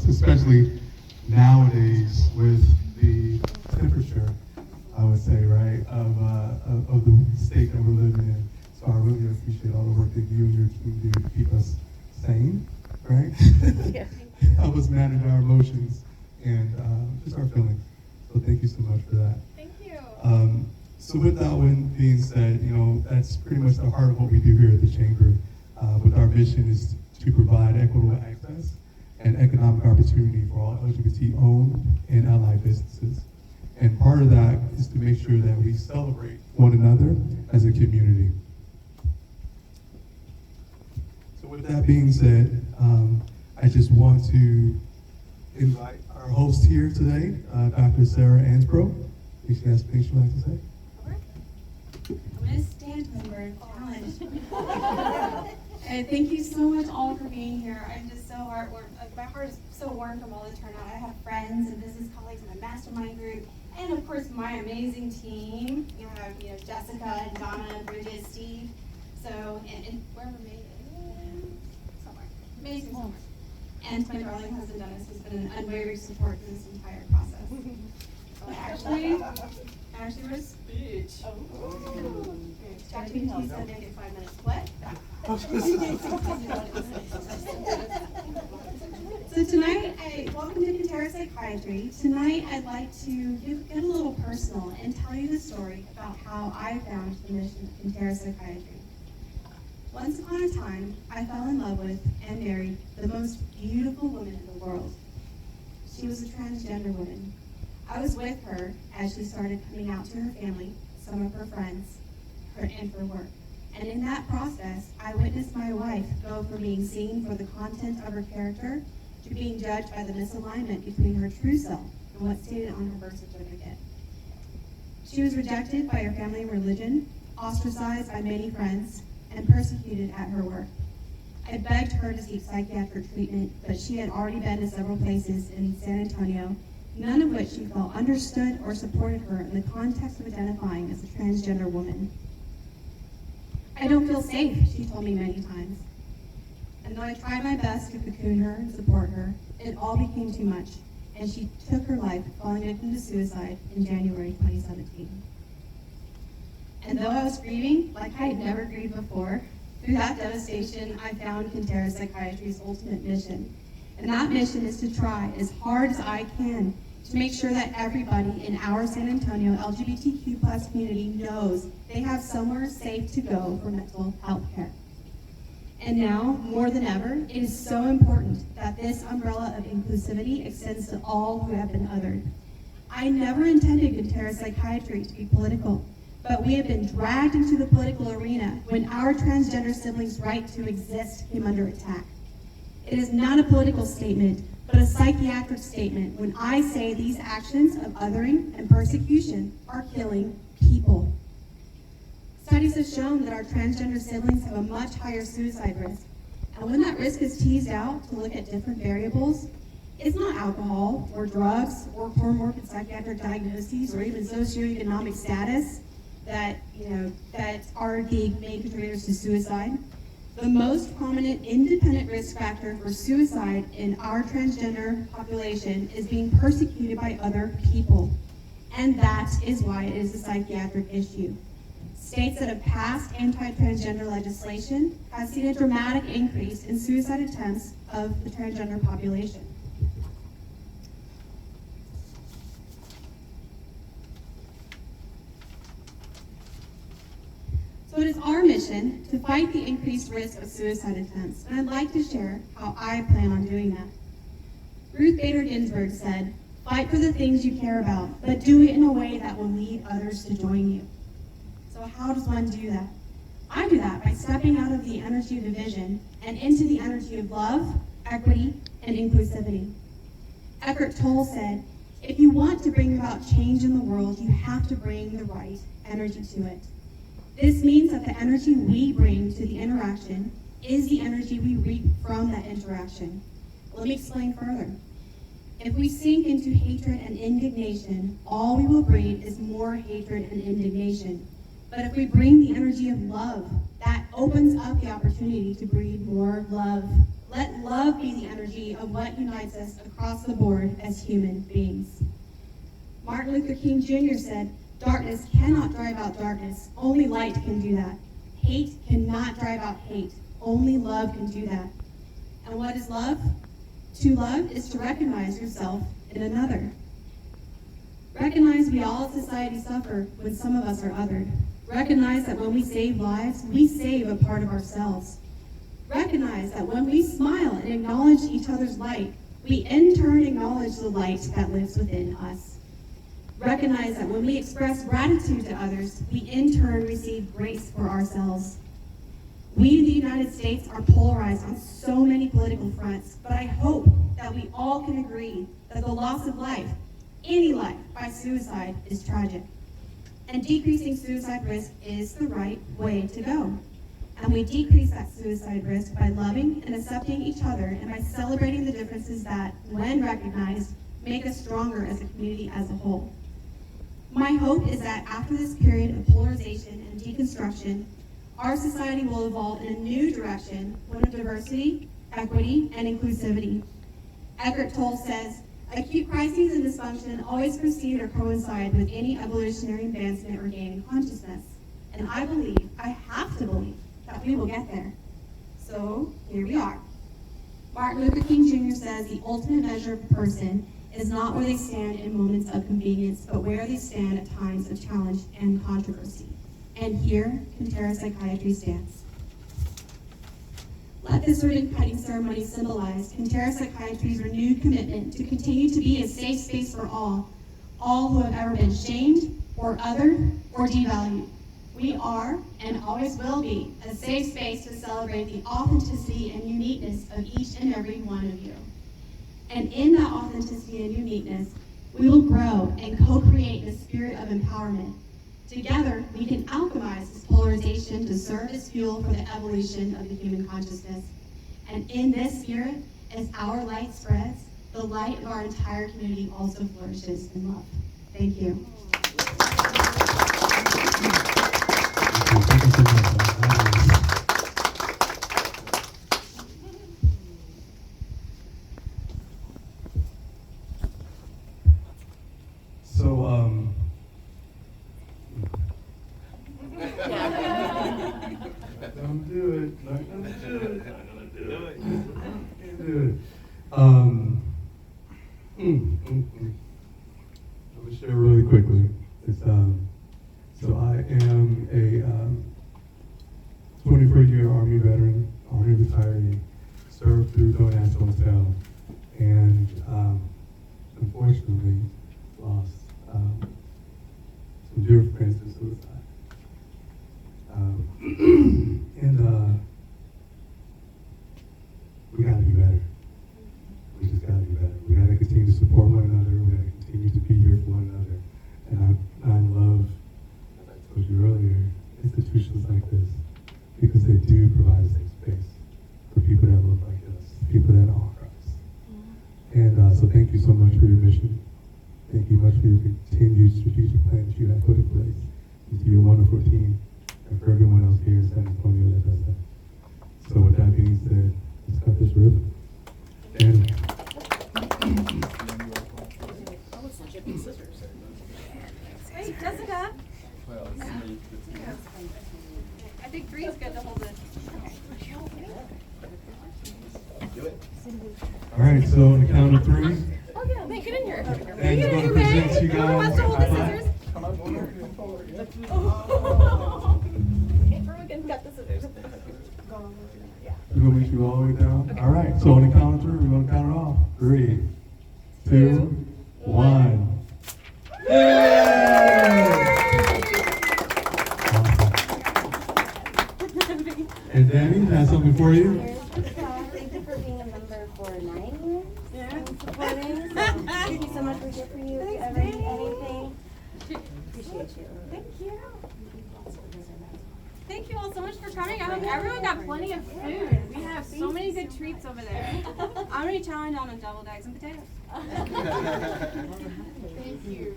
us, especially nowadays with the temperature, I would say, right, of the state that we're living in. So I really appreciate all the work that you and your team do to keep us sane, right? Yeah. Help us manage our emotions and just our feelings. So thank you so much for that. Thank you. So with that one being said, that's pretty much the heart of what we do here at the Chamber. With our mission is to provide equitable access and economic opportunity for all LGBT-owned and allied businesses. And part of that is to make sure that we celebrate one another as a community. So with that being said, I just want to invite our host here today, Dr. Sarah Ansbro. If she has things she'd like to say. Miss Stantonberg Challenge. And thank you so much all for being here. I'm just so heartwarmed. My heart is so warm from all the turnout. I have friends and business colleagues in my mastermind group, and of course my amazing team. You have Jessica and Donna, Bridget, Steve. So and wherever somewhere, amazing somewhere. And my darling husband Dennis, who's been an unwavering support through this entire process. So actually we're speech. ChatGPT said make it 5 minutes. What? So tonight, welcome to Conterra Psychiatry. Tonight, I'd like to get a little personal and tell you the story about how I found the mission of Conterra Psychiatry. Once upon a time, I fell in love with and married the most beautiful woman in the world. She was a transgender woman. I was with her as she started coming out to her family, some of her friends, and for work. And in that process, I witnessed my wife go from being seen for the content of her character to being judged by the misalignment between her true self and what's stated on her birth certificate. She was rejected by her family and religion, ostracized by many friends, and persecuted at her work. I begged her to seek psychiatric treatment, but she had already been to several places in San Antonio, none of which she felt understood or supported her in the context of identifying as a transgender woman. I don't feel safe, she told me many times. And though I tried my best to cocoon her and support her, it all became too much, and she took her life, falling victim to suicide in January 2017. And though I was grieving like I had never grieved before, through that devastation, I found Conterra Psychiatry's ultimate mission. And that mission is to try as hard as I can to make sure that everybody in our San Antonio LGBTQ+ community knows they have somewhere safe to go for mental health care. And now, more than ever, it is so important that this umbrella of inclusivity extends to all who have been othered. I never intended Conterra Psychiatry to be political, but we have been dragged into the political arena when our transgender siblings' right to exist came under attack. It is not a political statement, but a psychiatric statement when I say these actions of othering and persecution are killing people. Studies have shown that our transgender siblings have a much higher suicide risk. And when that risk is teased out to look at different variables, it's not alcohol or drugs or comorbid psychiatric diagnoses or even socioeconomic status that are the main contributors to suicide. The most prominent independent risk factor for suicide in our transgender population is being persecuted by other people. And that is why it is a psychiatric issue. States that have passed anti-transgender legislation have seen a dramatic increase in suicide attempts of the transgender population. So it is our mission to fight the increased risk of suicide attempts, and I'd like to share how I plan on doing that. Ruth Bader Ginsburg said, "Fight for the things you care about, but do it in a way that will lead others to join you." So how does one do that? I do that by stepping out of the energy of division and into the energy of love, equity, and inclusivity. Eckhart Tolle said, "If you want to bring about change in the world, you have to bring the right energy to it." This means that the energy we bring to the interaction is the energy we reap from that interaction. Let me explain further. If we sink into hatred and indignation, all we will breed is more hatred and indignation. But if we bring the energy of love, that opens up the opportunity to breed more love. Let love be the energy of what unites us across the board as human beings. Martin Luther King Jr. said, "Darkness cannot drive out darkness. Only light can do that. Hate cannot drive out hate. Only love can do that." And what is love? To love is to recognize yourself in another. Recognize we all as society suffer when some of us are othered. Recognize that when we save lives, we save a part of ourselves. Recognize that when we smile and acknowledge each other's light, we in turn acknowledge the light that lives within us. Recognize that when we express gratitude to others, we in turn receive grace for ourselves. We in the United States are polarized on so many political fronts, but I hope that we all can agree that the loss of life, any life, by suicide is tragic. And decreasing suicide risk is the right way to go. And we decrease that suicide risk by loving and accepting each other and by celebrating the differences that, when recognized, make us stronger as a community as a whole. My hope is that after this period of polarization and deconstruction, our society will evolve in a new direction, one of diversity, equity, and inclusivity. Eckhart Tolle says, "Acute crises and dysfunction always precede or coincide with any evolutionary advancement or gain in consciousness." And I believe, I have to believe, that we will get there. So here we are. Martin Luther King Jr. says the ultimate measure of a person is not where they stand in moments of convenience, but where they stand at times of challenge and controversy. And here, Conterra Psychiatry stands. Let this ribbon-cutting ceremony symbolize Conterra Psychiatry's renewed commitment to continue to be a safe space for all who have ever been shamed, or othered, or devalued. We are, and always will be, a safe space to celebrate the authenticity and uniqueness of each and every one of you. And in that authenticity and uniqueness, we will grow and co-create the spirit of empowerment. Together, we can alchemize this polarization to serve as fuel for the evolution of the human consciousness. And in this spirit, as our light spreads, the light of our entire community also flourishes in love. Thank you. Thank you so much. Don't do it. Not gonna do it. Not gonna do it. Can't do it. I'm gonna share really quickly. So I am a 24-year Army veteran, Army retiree, served through Don't Ask, Don't Tell, and unfortunately lost some dear friends to suicide. We gotta be better. We just gotta be better. We gotta continue to support one another. We gotta continue to be here for one another. And I love, as I told you earlier, institutions like this because they do provide a safe space for people that look like us, people that are us. And so thank you so much for your mission. Thank you much for your continued strategic plan that you have put in place, and to your wonderful team, and for everyone else here in San Antonio that does that. So with that being said, let's cut this ribbon. And Wait, Jessica. I think 3 is good to hold this. all right, so on the count of 3, Oh yeah, get in here. and we're going to present you Who wants to hold the guys. scissors? Everyone can cut the scissors. We're going to meet you all the way down. Okay. All right, so on the count of 3, we're going to count it off. 3, 2, 1. Yay! And Danny has something for you. Thank you for being a member for 9 years and supporting. Thank you so much. We're here for you. If you ever need anything, appreciate you. Thank you. Thank you all so much for coming. I hope everyone got plenty of food. We have so many good treats over there. I'm going to challenge on a double eggs and potatoes. Thank you.